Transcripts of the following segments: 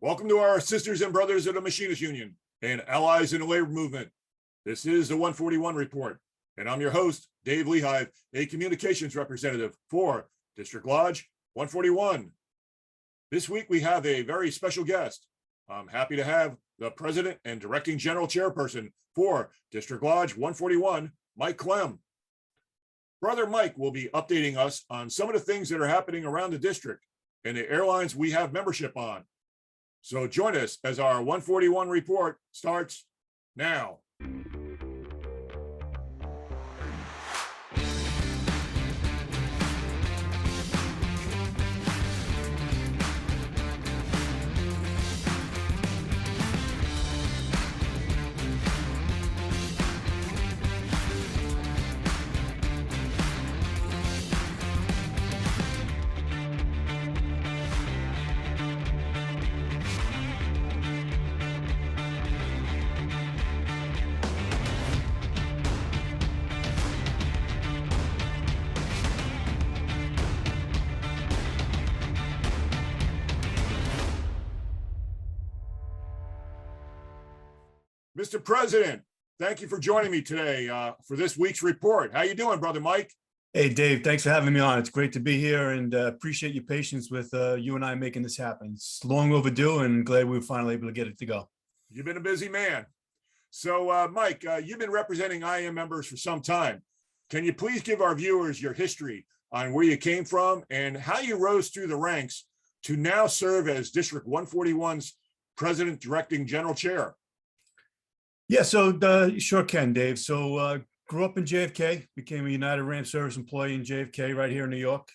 Welcome to our sisters and brothers of the Machinists Union and allies in the labor movement. This is the 141 Report, and I'm your host, Dave Lehive, a communications representative for District Lodge 141. This week, we have a very special guest. I'm happy to have the President and Directing General Chairperson for District Lodge 141, Mike Klemm. Brother Mike will be updating us on some of the things that are happening around the district and the airlines we have membership on. So join us as our 141 report starts now. Mr. President, thank you for joining me today for this week's report. How you doing, Brother Mike? Hey, Dave, thanks for having me on. It's great to be here and appreciate your patience with you and I making this happen. It's long overdue and glad we were finally able to get it to go. You've been a busy man. So, Mike, you've been representing IAM members for some time. Can you please give our viewers your history on where you came from and how you rose through the ranks to now serve as District 141's President Directing General Chair? Yeah, so sure can, Dave. So grew up in JFK, became a United Ram Service employee in JFK right here in New York.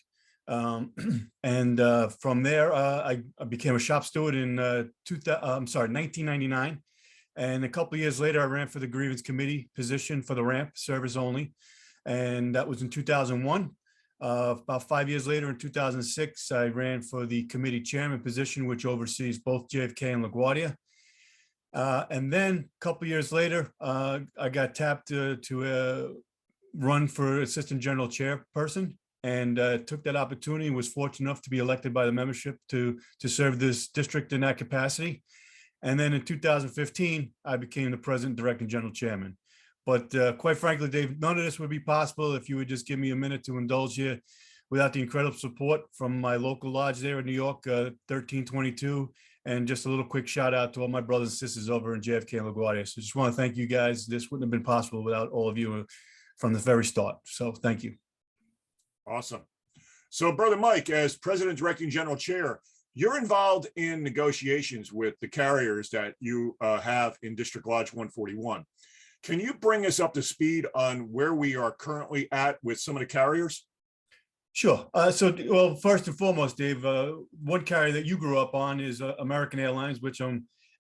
And from there, I became a shop steward in 1999. And a couple of years later, I ran for the grievance committee position for the ramp service only. And that was in 2001. About 5 years later, in 2006, I ran for the committee chairman position, which oversees both JFK and LaGuardia. And then a couple of years later, I got tapped to run for assistant general chairperson and took that opportunity and was fortunate enough to be elected by the membership to serve this district in that capacity. And then in 2015, I became the president, directing general chairman. But quite frankly, Dave, none of this would be possible if you would just give me a minute to indulge here without the incredible support from my local lodge there in New York, 1322. And just a little quick shout out to all my brothers and sisters over in JFK and LaGuardia. So just want to thank you guys. This wouldn't have been possible without all of you from the very start. So thank you. Awesome. So Brother Mike, as President Directing General Chair, you're involved in negotiations with the carriers that you have in District Lodge 141. Can you bring us up to speed on where we are currently at with some of the carriers? Sure. Well, first and foremost, Dave, one carrier that you grew up on is American Airlines, which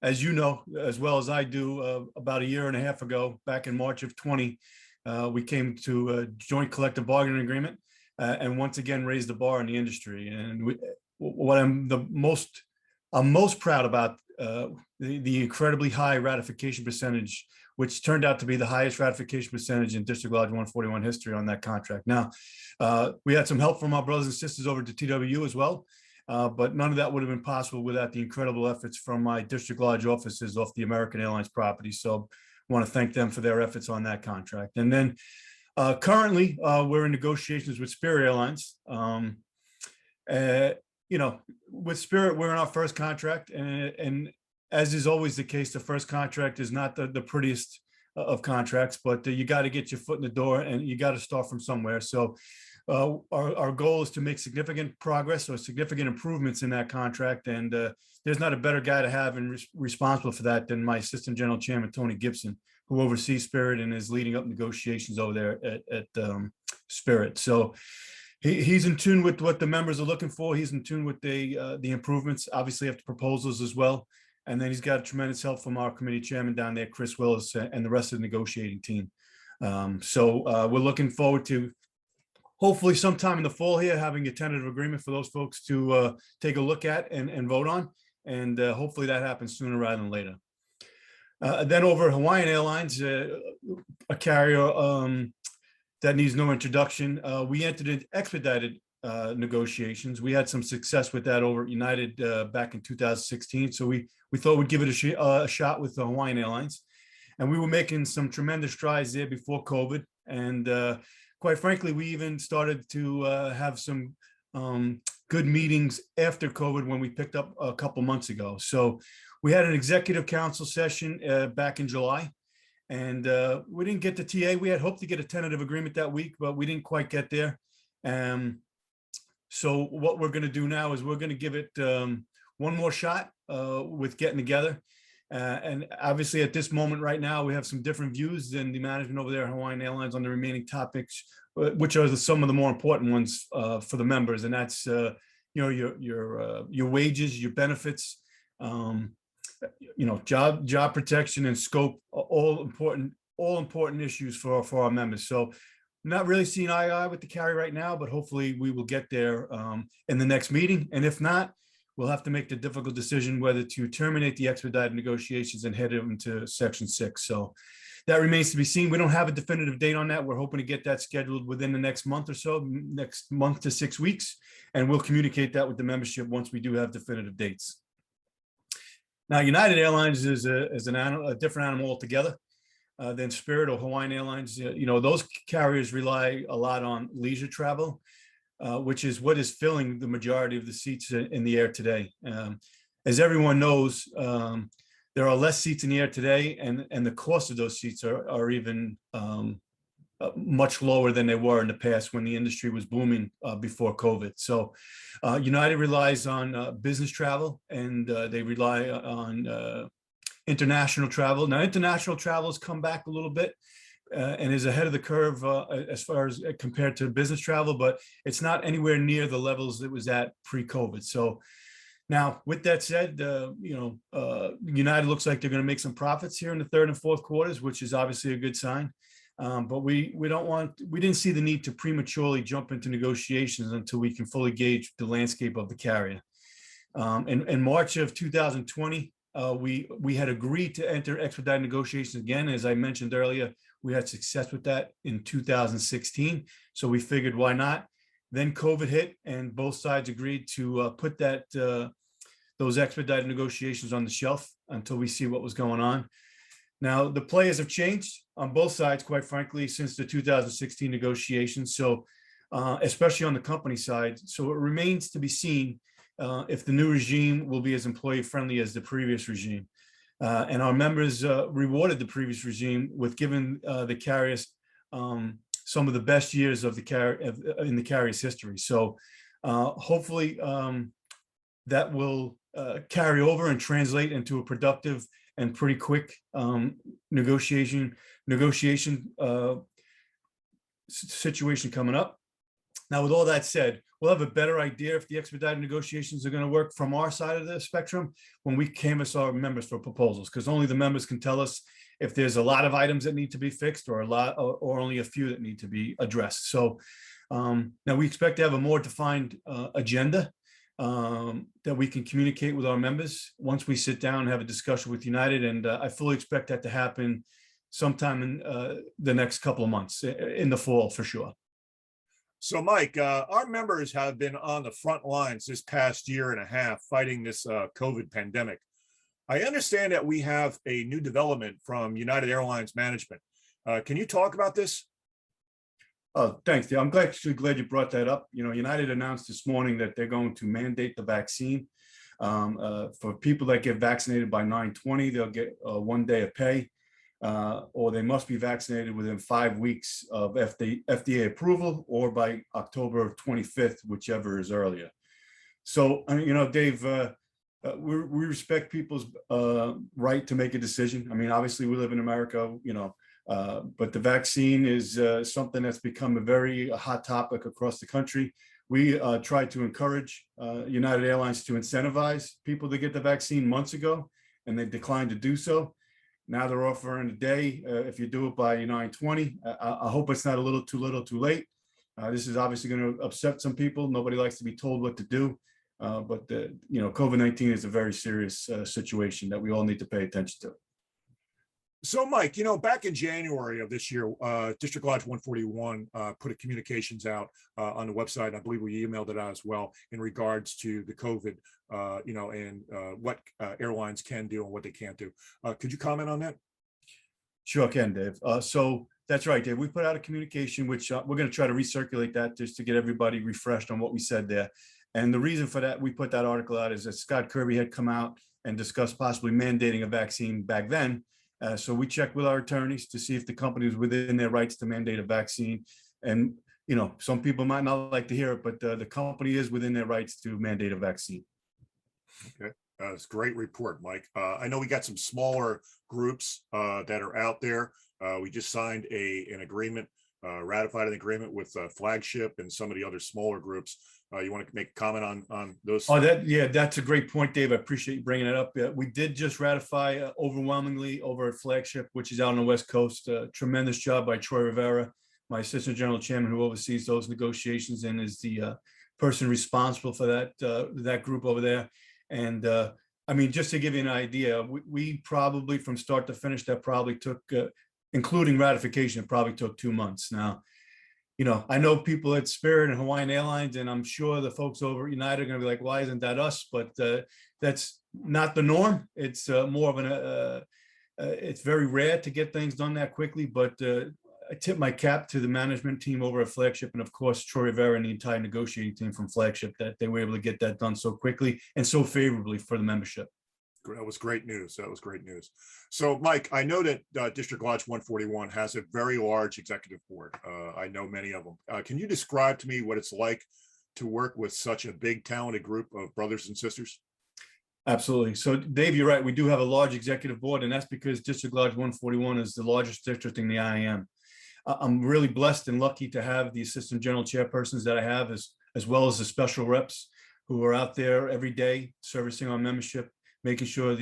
as you know, as well as I do, about a year and a half ago, back in March of 20, we came to a joint collective bargaining agreement and once again raised the bar in the industry. And what I'm most proud about, the incredibly high ratification percentage, which turned out to be the highest ratification percentage in District Lodge 141 history on that contract. Now, we had some help from our brothers and sisters over to TWU as well, but none of that would have been possible without the incredible efforts from my District Lodge offices off the American Airlines property. So I want to thank them for their efforts on that contract. And then currently, we're in negotiations with Spirit Airlines. With Spirit, we're in our first contract, and as is always the case, the first contract is not the prettiest of contracts, but you got to get your foot in the door and you got to start from somewhere. So our goal is to make significant progress or significant improvements in that contract. And there's not a better guy to have and responsible for that than my assistant general chairman, Tony Gibson, who oversees Spirit and is leading up negotiations over there at Spirit. So he's in tune with what the members are looking for. He's in tune with the improvements, obviously after proposals as well. And then he's got tremendous help from our committee chairman down there, Chris Willis, and the rest of the negotiating team. So we're looking forward to hopefully sometime in the fall here, having a tentative agreement for those folks to take a look at and vote on. And hopefully that happens sooner rather than later. Then over at Hawaiian Airlines, a carrier that needs no introduction, we entered an expedited negotiations. We had some success with that over at United back in 2016. So we thought we'd give it a shot with the Hawaiian Airlines. And we were making some tremendous strides there before COVID. And quite frankly, we even started to have some good meetings after COVID when we picked up a couple months ago. So we had an executive council session back in July. And we didn't get the TA. We had hoped to get a tentative agreement that week, but we didn't quite get there. So what we're going to do now is we're going to give it one more shot with getting together. And obviously at this moment right now, we have some different views than the management over there at Hawaiian Airlines on the remaining topics, which are some of the more important ones for the members. And that's, your wages, your benefits, job protection and scope, all important issues for our members. So not really seeing eye to eye with the carrier right now, but hopefully we will get there in the next meeting. And if not, we'll have to make the difficult decision whether to terminate the expedited negotiations and head into Section 6. So that remains to be seen. We don't have a definitive date on that. We're hoping to get that scheduled within the next month or so, next month to 6 weeks. And we'll communicate that with the membership once we do have definitive dates. Now, United Airlines is a different animal altogether than Spirit or Hawaiian Airlines. Those carriers rely a lot on leisure travel, which is what is filling the majority of the seats in the air today. As everyone knows, there are less seats in the air today, and the cost of those seats are even much lower than they were in the past when the industry was booming before COVID. So United relies on business travel, and they rely on international travel. Now, international travel has come back a little bit and is ahead of the curve as far as compared to business travel, but it's not anywhere near the levels it was at pre-COVID. So now, with that said, United looks like they're going to make some profits here in the third and fourth quarters, which is obviously a good sign. But we didn't see the need to prematurely jump into negotiations until we can fully gauge the landscape of the carrier. In March of 2020, we had agreed to enter expedited negotiations again. As I mentioned earlier, we had success with that in 2016. So we figured, why not? Then COVID hit, and both sides agreed to put those expedited negotiations on the shelf until we see what was going on. Now, the players have changed on both sides, quite frankly, since the 2016 negotiations. So, especially on the company side. So it remains to be seen if the new regime will be as employee friendly as the previous regime. And our members rewarded the previous regime with giving the carriers some of the best years of in the carrier's history. So hopefully that will carry over and translate into a productive and pretty quick negotiation situation coming up. Now, with all that said, we'll have a better idea if the expedited negotiations are going to work from our side of the spectrum when we canvass our members for proposals, because only the members can tell us if there's a lot of items that need to be fixed or only a few that need to be addressed. So now we expect to have a more defined agenda that we can communicate with our members once we sit down and have a discussion with United. And I fully expect that to happen sometime in the next couple of months, in the fall for sure. So, Mike, our members have been on the front lines this past year and a half fighting this COVID pandemic. I understand that we have a new development from United Airlines management. Can you talk about this? Oh, thanks, Dave. I'm glad you brought that up. United announced this morning that they're going to mandate the vaccine. For people that get vaccinated by 9/20, they'll get 1 day of pay, or they must be vaccinated within 5 weeks of FDA approval or by October 25th, whichever is earlier. So, Dave, we respect people's right to make a decision. I mean, obviously, we live in America, but the vaccine is something that's become a very hot topic across the country. We tried to encourage United Airlines to incentivize people to get the vaccine months ago, and they declined to do so. Now they're offering a day if you do it by 9/20. I hope it's not a little too late. This is obviously going to upset some people. Nobody likes to be told what to do. But COVID-19 is a very serious situation that we all need to pay attention to. So, Mike, back in January of this year, District Lodge 141 put a communications out on the website. I believe we emailed it out as well in regards to the COVID, and what airlines can do and what they can't do. Could you comment on that? Sure can, Dave. So that's right, Dave. We put out a communication, which we're going to try to recirculate that just to get everybody refreshed on what we said there. And the reason for that, we put that article out is that Scott Kirby had come out and discussed possibly mandating a vaccine back then. So we checked with our attorneys to see if the company was within their rights to mandate a vaccine. And, some people might not like to hear it, but the company is within their rights to mandate a vaccine. Okay. It's a great report, Mike. I know we got some smaller groups that are out there. We just signed an agreement, ratified an agreement with Flagship and some of the other smaller groups. You want to make a comment on those? Oh, that's a great point, Dave. I appreciate you bringing it up. We did just ratify overwhelmingly over at Flagship, which is out on the West Coast. Tremendous job by Troy Rivera, my assistant general chairman, who oversees those negotiations and is the person responsible for that group over there. And I mean, just to give you an idea, we probably from start to finish, that probably took, including ratification, it probably took 2 months. Now, I know people at Spirit and Hawaiian Airlines, and I'm sure the folks over at United are going to be like, why isn't that us? But that's not the norm. It's more of it's very rare to get things done that quickly, but I tip my cap to the management team over at Flagship, and of course, Troy Rivera and the entire negotiating team from Flagship, that they were able to get that done so quickly and so favorably for the membership. That was great news. That was great news. So, Mike, I know that District Lodge 141 has a very large executive board. I know many of them. Can you describe to me what it's like to work with such a big, talented group of brothers and sisters? Absolutely. So, Dave, you're right. We do have a large executive board, and that's because District Lodge 141 is the largest district in the IAM. I'm really blessed and lucky to have the assistant general chairpersons that I have, as well as the special reps who are out there every day servicing our membership, making sure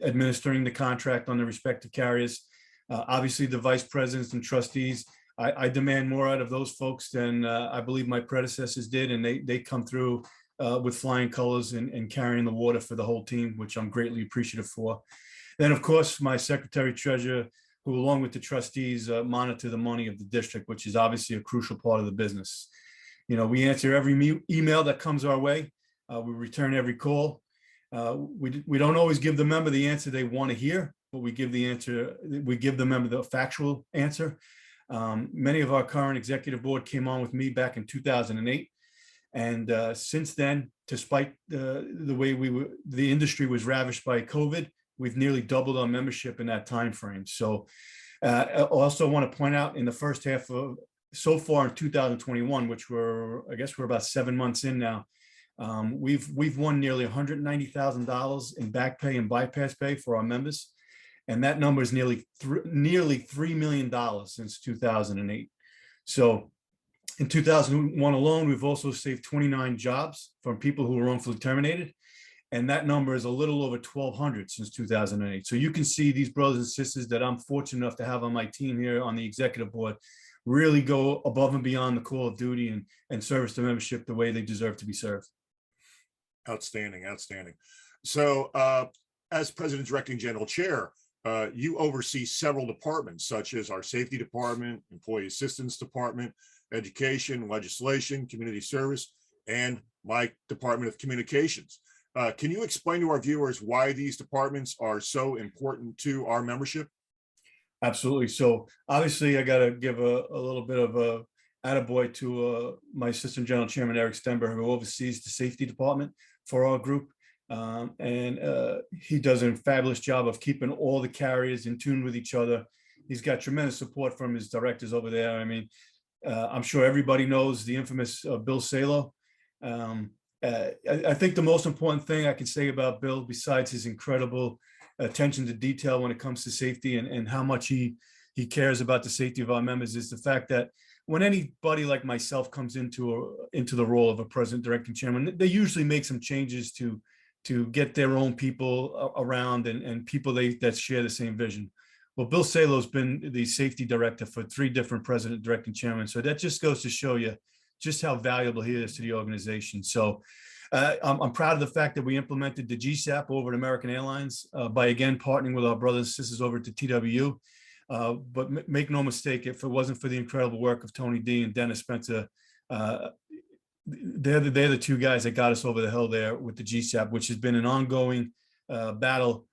administering the contract on the respective carriers. Obviously, the vice presidents and trustees, I demand more out of those folks than I believe my predecessors did, and they come through with flying colors and carrying the water for the whole team, which I'm greatly appreciative for. Then, of course, my secretary treasurer, who along with the trustees monitor the money of the district, which is obviously a crucial part of the business. We answer every email that comes our way. We return every call. We don't always give the member the answer they want to hear, but we give the member the factual answer. Many of our current executive board came on with me back in 2008. And since then, despite the way the industry was ravished by COVID, we've nearly doubled our membership in that time frame. So I also want to point out in the first half of so far in 2021, which we're about 7 months in now, we've won nearly $190,000 in back pay and bypass pay for our members. And that number is nearly $3 million since 2008. So in 2001 alone, we've also saved 29 jobs from people who were wrongfully terminated. And that number is a little over 1,200 since 2008. So you can see these brothers and sisters that I'm fortunate enough to have on my team here on the executive board really go above and beyond the call of duty and service the membership the way they deserve to be served. Outstanding, outstanding. So as President Directing General Chair, you oversee several departments, such as our Safety Department, Employee Assistance Department, Education, Legislation, Community Service, and my Department of Communications. Can you explain to our viewers why these departments are so important to our membership? Absolutely. So obviously, I got to give a little bit of a attaboy to my assistant general chairman, Eric Stenberg, who oversees the safety department for our group. And he does a fabulous job of keeping all the carriers in tune with each other. He's got tremendous support from his directors over there. I mean, I'm sure everybody knows the infamous Bill Salo. I think the most important thing I can say about Bill, besides his incredible attention to detail when it comes to safety and how much he cares about the safety of our members, is the fact that when anybody like myself comes into the role of a president, directing chairman, they usually make some changes to get their own people around and people that share the same vision. Well, Bill Salo's been the safety director for 3 different president, directing chairman. So that just goes to show you just how valuable he is to the organization. So I'm proud of the fact that we implemented the GSAP over at American Airlines by again partnering with our brothers and sisters over to TWU. But make no mistake, if it wasn't for the incredible work of Tony D and Dennis Spencer, they're the two guys that got us over the hill there with the GSAP, which has been an ongoing battle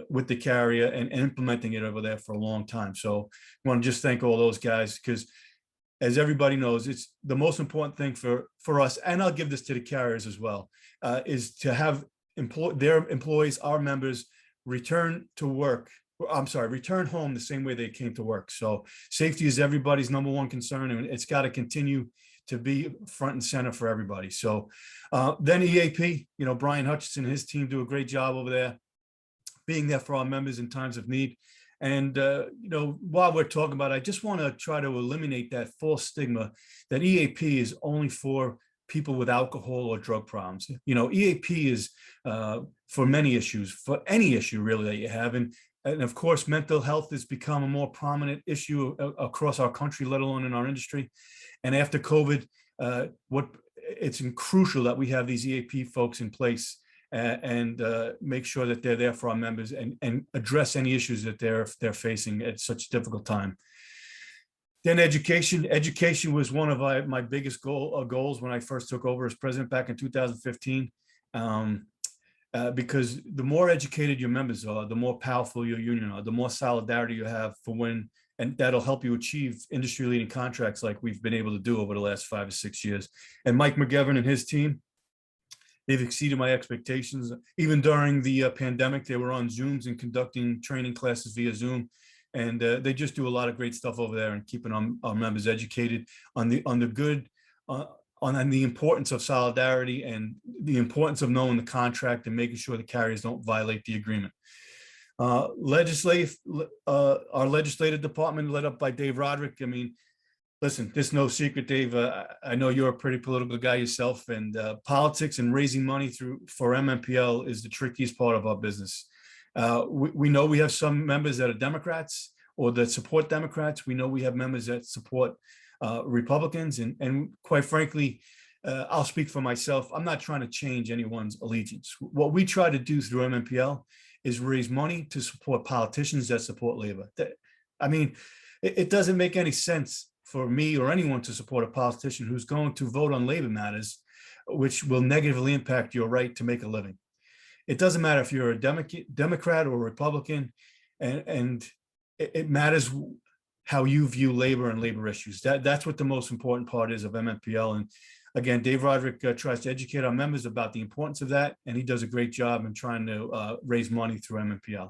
with the carrier and implementing it over there for a long time. So I want to just thank all those guys, because as everybody knows, it's the most important thing for us, and I'll give this to the carriers as well, is to have their employees, our members, return home the same way they came to work. So safety is everybody's number one concern, and it's got to continue to be front and center for everybody. So then EAP, Brian Hutchinson and his team do a great job over there, being there for our members in times of need. And, while we're talking about it, I just want to try to eliminate that false stigma that EAP is only for people with alcohol or drug problems. EAP is for many issues, for any issue really that you have. And of course, mental health has become a more prominent issue across our country, let alone in our industry. And after COVID, it's crucial that we have these EAP folks in place and make sure that they're there for our members and address any issues that they're facing at such a difficult time. Then education was one of my biggest goals when I first took over as president back in 2015. Because the more educated your members are, the more powerful your union are, the more solidarity you have and that'll help you achieve industry-leading contracts like we've been able to do over the last 5 or 6 years. And Mike McGovern and his team, they've exceeded my expectations. Even during the pandemic, they were on Zooms and conducting training classes via Zoom. And they just do a lot of great stuff over there and keeping our members educated on the importance of solidarity and the importance of knowing the contract and making sure the carriers don't violate the agreement. Our legislative department led up by Dave Roderick. I mean, listen, there's no secret, Dave. I know you're a pretty political guy yourself, and politics and raising money for MMPL is the trickiest part of our business. We know we have some members that are Democrats or that support Democrats. We know we have members that support Republicans, and quite frankly, I'll speak for myself. I'm not trying to change anyone's allegiance. What we try to do through MMPL is raise money to support politicians that support labor. It doesn't make any sense for me or anyone to support a politician who's going to vote on labor matters, which will negatively impact your right to make a living. It doesn't matter if you're a Democrat or Republican, and it matters how you view labor and labor issues. That's what the most important part is of MMPL. And again, Dave Roderick tries to educate our members about the importance of that, and he does a great job in trying to raise money through MMPL.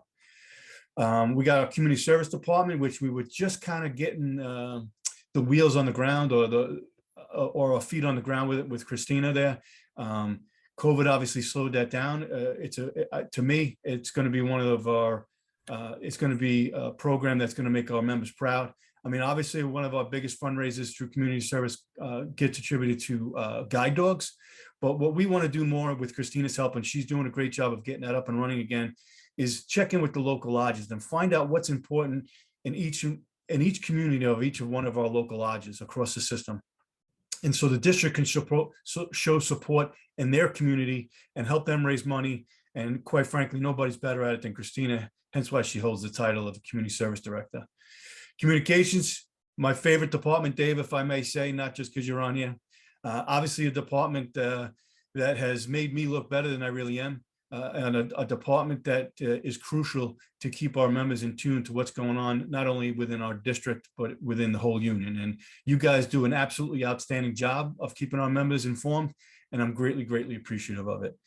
We got our community service department, which we were just kind of getting the wheels on the ground or our feet on the ground with Christina there. COVID obviously slowed that down. To me, it's going to be one of our it's going to be a program that's going to make our members proud. I mean, obviously, one of our biggest fundraisers through community service gets attributed to guide dogs. But what we want to do more with Christina's help, and she's doing a great job of getting that up and running again, is check in with the local lodges and find out what's important in each community of each of one of our local lodges across the system. And so the district can show support in their community and help them raise money. And quite frankly, nobody's better at it than Christina, hence why she holds the title of community service director. Communications, my favorite department, Dave, if I may say, not just because you're on here. Obviously, a department that has made me look better than I really am, and a department that is crucial to keep our members in tune to what's going on, not only within our district, but within the whole union. And you guys do an absolutely outstanding job of keeping our members informed, and I'm greatly, greatly appreciative of it.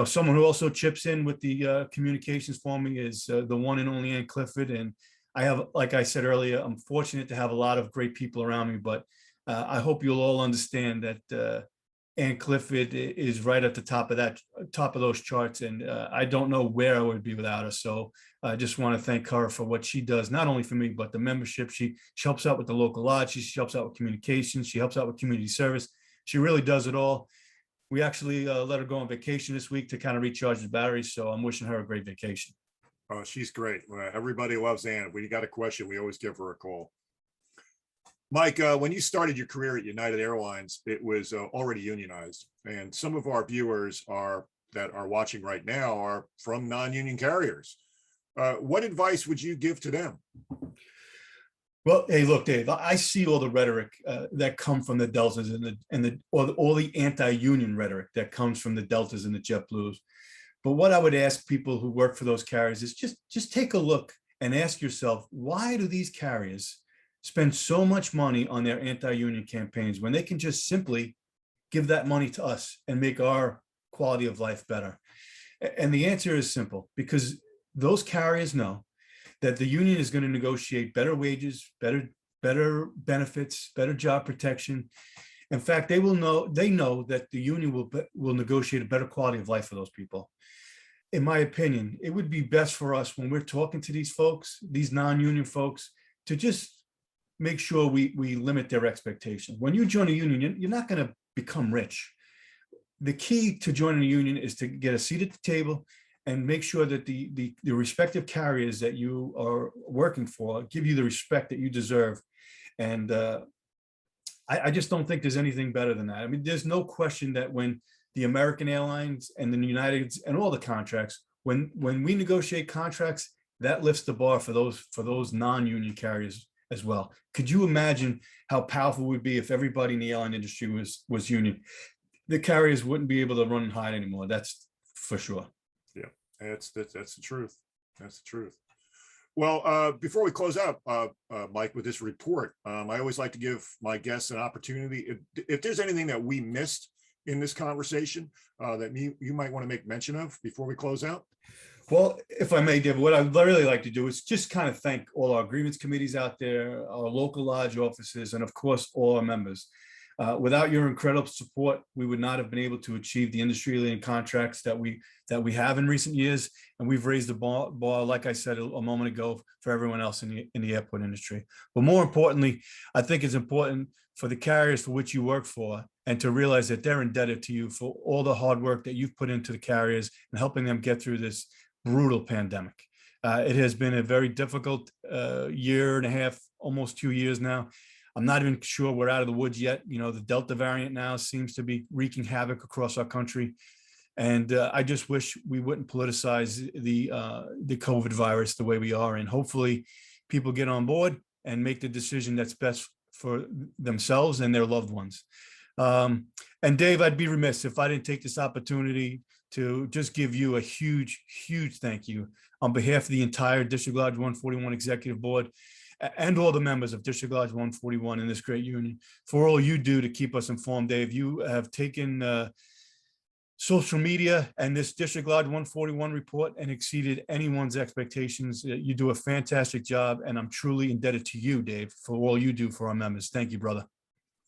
Someone who also chips in with the communications for me is the one and only Ann Clifford. And I have, like I said earlier, I'm fortunate to have a lot of great people around me, but I hope you'll all understand that Ann Clifford is right at the top of those charts. And I don't know where I would be without her. So I just want to thank her for what she does, not only for me, but the membership. She helps out with the local lodge. She helps out with communications. She helps out with community service. She really does it all. We actually let her go on vacation this week to kind of recharge the batteries. So I'm wishing her a great vacation. She's great. Everybody loves Ann. When you got a question, we always give her a call. Mike, when you started your career at United Airlines, it was already unionized, and some of our viewers that are watching right now are from non-union carriers. What advice would you give to them? Well, hey, look, Dave, I see all the rhetoric that come from the Deltas all the anti-union rhetoric that comes from the Deltas and the JetBlues. But what I would ask people who work for those carriers is just take a look and ask yourself, why do these carriers spend so much money on their anti-union campaigns when they can just simply give that money to us and make our quality of life better? And the answer is simple, because those carriers know that the union is going to negotiate better wages, better benefits, better job protection. In fact, they know that the union will negotiate a better quality of life for those people. In my opinion, it would be best for us when we're talking to these folks, these non-union folks, to just make sure we limit their expectations. When you join a union, you're not going to become rich. The key to joining a union is to get a seat at the table and make sure that the respective carriers that you are working for give you the respect that you deserve. And I just don't think there's anything better than that. I mean, there's no question that when the American Airlines and the United and all the contracts, when we negotiate contracts, that lifts the bar for those non-union carriers as well. Could you imagine how powerful it would be if everybody in the airline industry was union? The carriers wouldn't be able to run and hide anymore. That's for sure. Yeah, that's the truth. That's the truth. Well, before we close out, Mike, with this report, I always like to give my guests an opportunity. If there's anything that we missed in this conversation that you might want to make mention of before we close out. Well, if I may, David, what I'd really like to do is just kind of thank all our grievance committees out there, our local lodge offices, and of course, all our members. Without your incredible support, we would not have been able to achieve the industry-leading contracts that we have in recent years, and we've raised the bar, like I said a moment ago, for everyone else in the airport industry. But more importantly, I think it's important for the carriers for which you work for, and to realize that they're indebted to you for all the hard work that you've put into the carriers and helping them get through this brutal pandemic. It has been a very difficult year and a half, almost 2 years now. I'm not even sure we're out of the woods yet. You know, the Delta variant now seems to be wreaking havoc across our country. And I just wish we wouldn't politicize the COVID virus the way we are. And hopefully people get on board and make the decision that's best for themselves and their loved ones. And Dave, I'd be remiss if I didn't take this opportunity to just give you a huge, huge thank you on behalf of the entire District Lodge 141 Executive Board and all the members of District Lodge 141 in this great union for all you do to keep us informed. Dave, you have taken social media and this District Lodge 141 report and exceeded anyone's expectations. You do a fantastic job, and I'm truly indebted to you, Dave, for all you do for our members. Thank you, brother.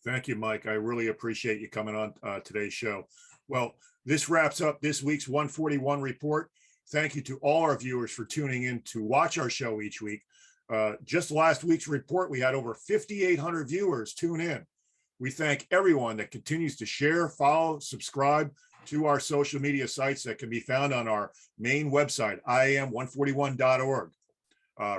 Thank you, Mike. I really appreciate you coming on today's show. Well, this wraps up this week's 141 report. Thank you to all our viewers for tuning in to watch our show each week. Just last week's report, we had over 5,800 viewers tune in. We thank everyone that continues to share, follow, subscribe to our social media sites that can be found on our main website, iam141.org.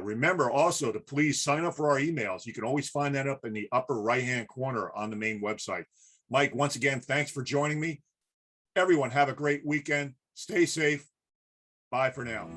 Remember also to please sign up for our emails. You can always find that up in the upper right-hand corner on the main website. Mike, once again, thanks for joining me. Everyone have a great weekend. Stay safe. Bye for now.